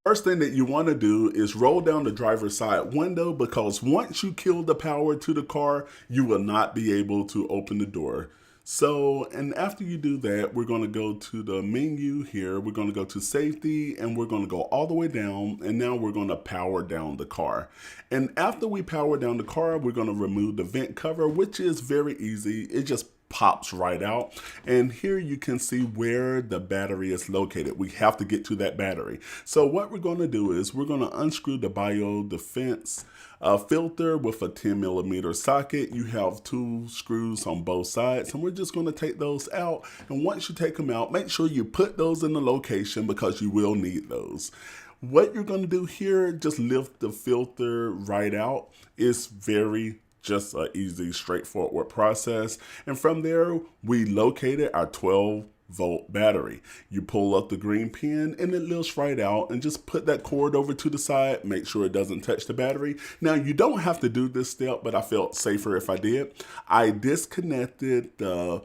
First thing that you want to do is roll down the driver's side window, because once you kill the power to the car, you will not be able to open the door. So, and after you do that, we're going to go to the menu here. We're going to go to safety, and we're going to go all the way down. And now we're going to power down the car. And after we power down the car, we're going to remove the vent cover, which is very easy. It just pops right out. And here you can see where the battery is located. We have to get to that battery. So what we're going to do is we're going to unscrew the bio defense filter with a 10mm socket. You have 2 screws on both sides, and we're just going to take those out. And once you take them out, make sure you put those in the location, because you will need those. What you're going to do here, just lift the filter right out. It's very just an easy, straightforward process. And from there, we located our 12-volt battery. You pull up the green pin and it lifts right out, and just put that cord over to the side. Make sure it doesn't touch the battery. Now, you don't have to do this step, but I felt safer if I did. I disconnected the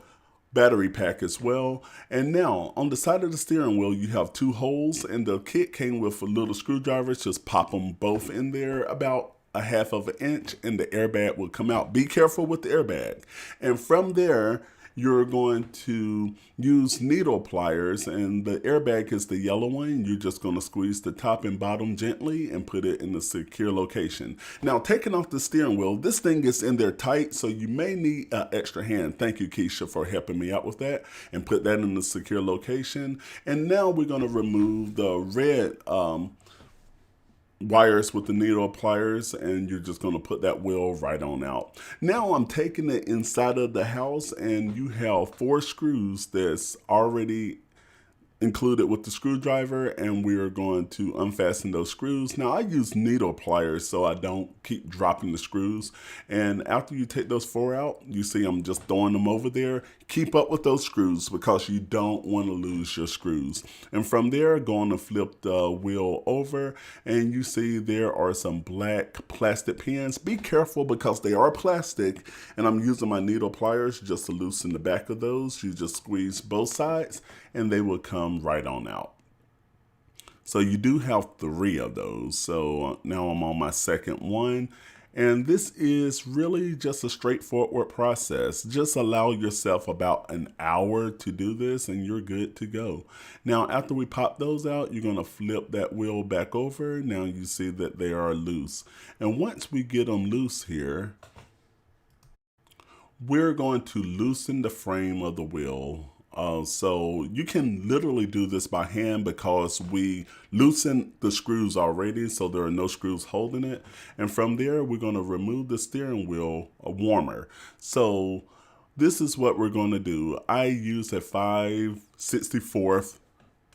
battery pack as well. And now on the side of the steering wheel, you have 2 holes, and the kit came with a little screwdrivers. Just pop them both in there about a 1/2 inch, and the airbag will come out. Be careful with the airbag. And from there, you're going to use needle pliers, and the airbag is the yellow one. You're just going to squeeze the top and bottom gently and put it in a secure location. Now, taking off the steering wheel, this thing is in there tight, so you may need an extra hand. Thank you, Keisha, for helping me out with that, and put that in a secure location. And now we're going to remove the red wires with the needle pliers, and you're just going to put that wheel right on out. Now I'm taking it inside of the house, and you have 4 screws that's already included with the screwdriver, and we are going to unfasten those screws. Now, I use needle pliers so I don't keep dropping the screws. And after you take those 4 out, you see I'm just throwing them over there. Keep up with those screws, because you don't want to lose your screws. And from there, going to flip the wheel over, and you see there are some black plastic pins. Be careful, because they are plastic, and I'm using my needle pliers just to loosen the back of those. You just squeeze both sides, and they will come right on out. So you do have 3 of those. So now I'm on my second one. And this is really just a straightforward process. Just allow yourself about an hour to do this, and you're good to go. Now, after we pop those out, you're going to flip that wheel back over. Now you see that they are loose. And once we get them loose here, we're going to loosen the frame of the wheel. So you can literally do this by hand, because we loosened the screws already, so there are no screws holding it. And from there, we're going to remove the steering wheel warmer. So this is what we're going to do. I use a 5/64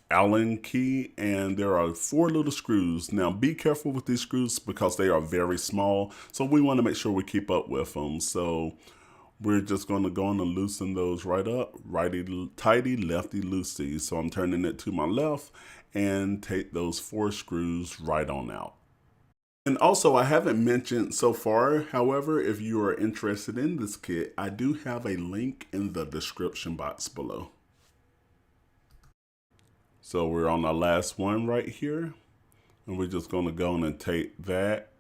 Allen key, and there are 4 little screws. Now, be careful with these screws, because they are very small. So we want to make sure we keep up with them. So we're just going to go on and loosen those right up. Righty tighty, lefty loosey. So I'm turning it to my left, and take those 4 screws right on out. And also, I haven't mentioned so far, however, if you are interested in this kit, I do have a link in the description box below. So we're on our last one right here, and we're just going to go on and take that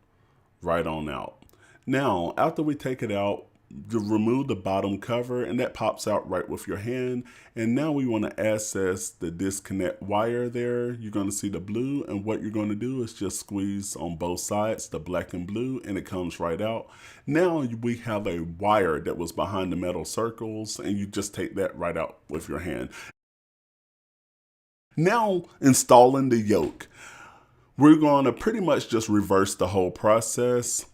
right on out. Now, after we take it out, you remove the bottom cover, and that pops out right with your hand. And now we want to access the disconnect wire there. You're going to see the blue, and what you're going to do is just squeeze on both sides, the black and blue, and it comes right out. Now we have a wire that was behind the metal circles, and you just take that right out with your hand. Now, installing the yoke. We're going to pretty much just reverse the whole process.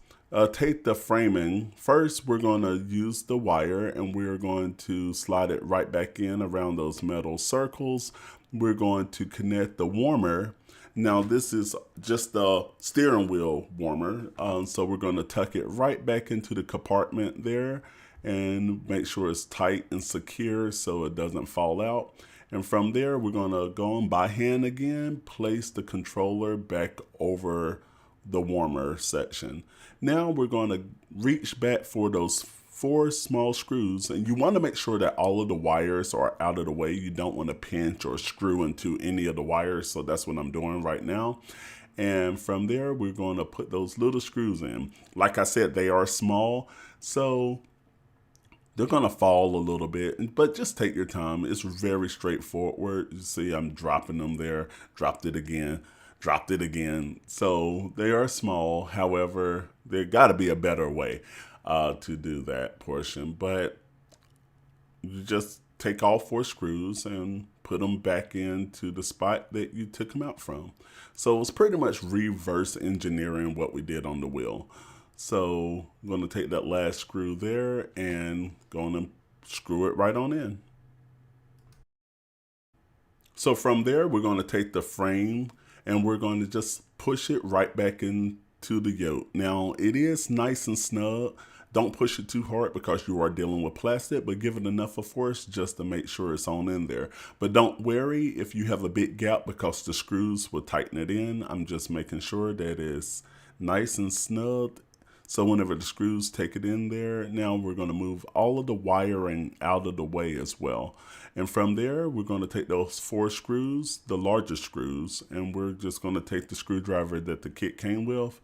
Take the framing. First, we're going to use the wire, and we're going to slide it right back in around those metal circles. We're going to connect the warmer. Now, this is just the steering wheel warmer. So we're going to tuck it right back into the compartment there, and make sure it's tight and secure so it doesn't fall out. And from there, we're going to go on by hand again, place the controller back over the warmer section. Now we're going to reach back for those 4 small screws, and you want to make sure that all of the wires are out of the way. You don't want to pinch or screw into any of the wires, so that's what I'm doing right now. And from there, we're going to put those little screws in. Like I said, they are small, so they're going to fall a little bit, but just take your time. It's very straightforward. You see, I'm dropping them there, dropped it again. So they are small. However, there got to be a better way to do that portion. But you just take all 4 screws and put them back into the spot that you took them out from. So it's pretty much reverse engineering what we did on the wheel. So I'm going to take that last screw there and going to screw it right on in. So from there, we're going to take the frame and we're going to just push it right back into the yoke. Now, it is nice and snug. Don't push it too hard because you are dealing with plastic, but give it enough of force just to make sure it's on in there. But don't worry if you have a big gap because the screws will tighten it in. I'm just making sure that it's nice and snug. So whenever the screws take it in there, now we're going to move all of the wiring out of the way as well. And from there, we're going to take those 4 screws, the largest screws, and we're just going to take the screwdriver that the kit came with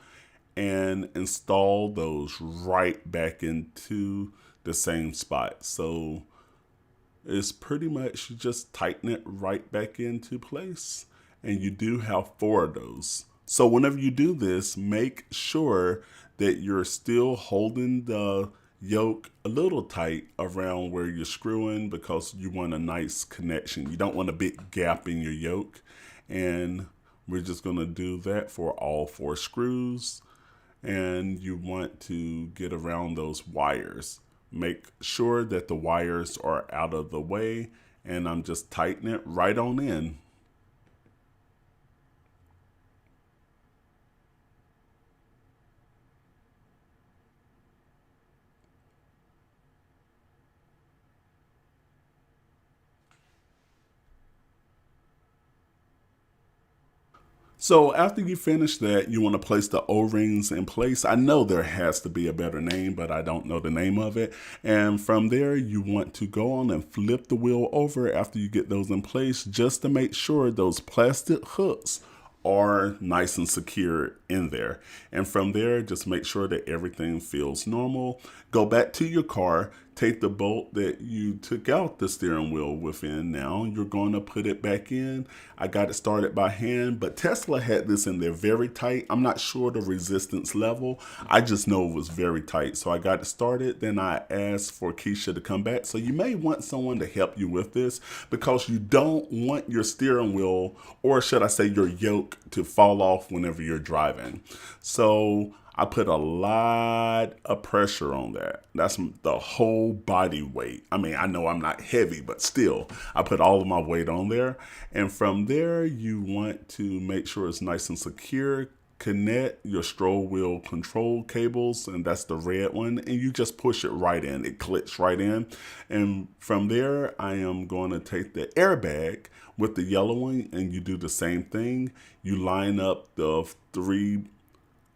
and install those right back into the same spot. So it's pretty much just tighten it right back into place. And you do have 4 of those. So whenever you do this, make sure that you're still holding the yoke a little tight around where you're screwing because you want a nice connection. You don't want a big gap in your yoke. And we're just going to do that for all 4 screws. And you want to get around those wires. Make sure that the wires are out of the way. And I'm just tightening it right on in. So after you finish that, you want to place the O-rings in place. I know there has to be a better name, but I don't know the name of it. And from there, you want to go on and flip the wheel over after you get those in place, just to make sure those plastic hooks are nice and secure in there. And from there, just make sure that everything feels normal. Go back to your car, take the bolt that you took out the steering wheel within. Now you're going to put it back in. I got it started by hand, but Tesla had this in there very tight. I'm not sure the resistance level. I just know it was very tight. So I got it started. Then I asked for Keisha to come back. So you may want someone to help you with this because you don't want your steering wheel, or should I say your yoke, to fall off whenever you're driving. So I put a lot of pressure on that. That's the whole body weight. I mean, I know I'm not heavy, but still, I put all of my weight on there. And from there, you want to make sure it's nice and secure. Connect your stroll wheel control cables, and that's the red one, and you just push it right in. It clicks right in. And from there, I am going to take the airbag with the yellow one, and you do the same thing. You line up the 3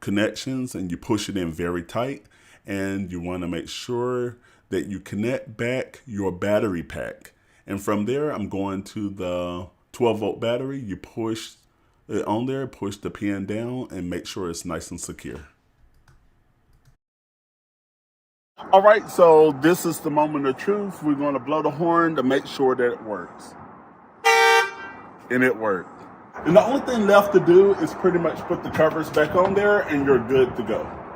connections and you push it in very tight, and you want to make sure that you connect back your battery pack. And from there, I'm going to the 12-volt battery. You push it on there, push the pin down, and make sure it's nice and secure. All right, so this is the moment of truth. We're going to blow the horn to make sure that it works. And it worked. And the only thing left to do is pretty much put the covers back on there and you're good to go.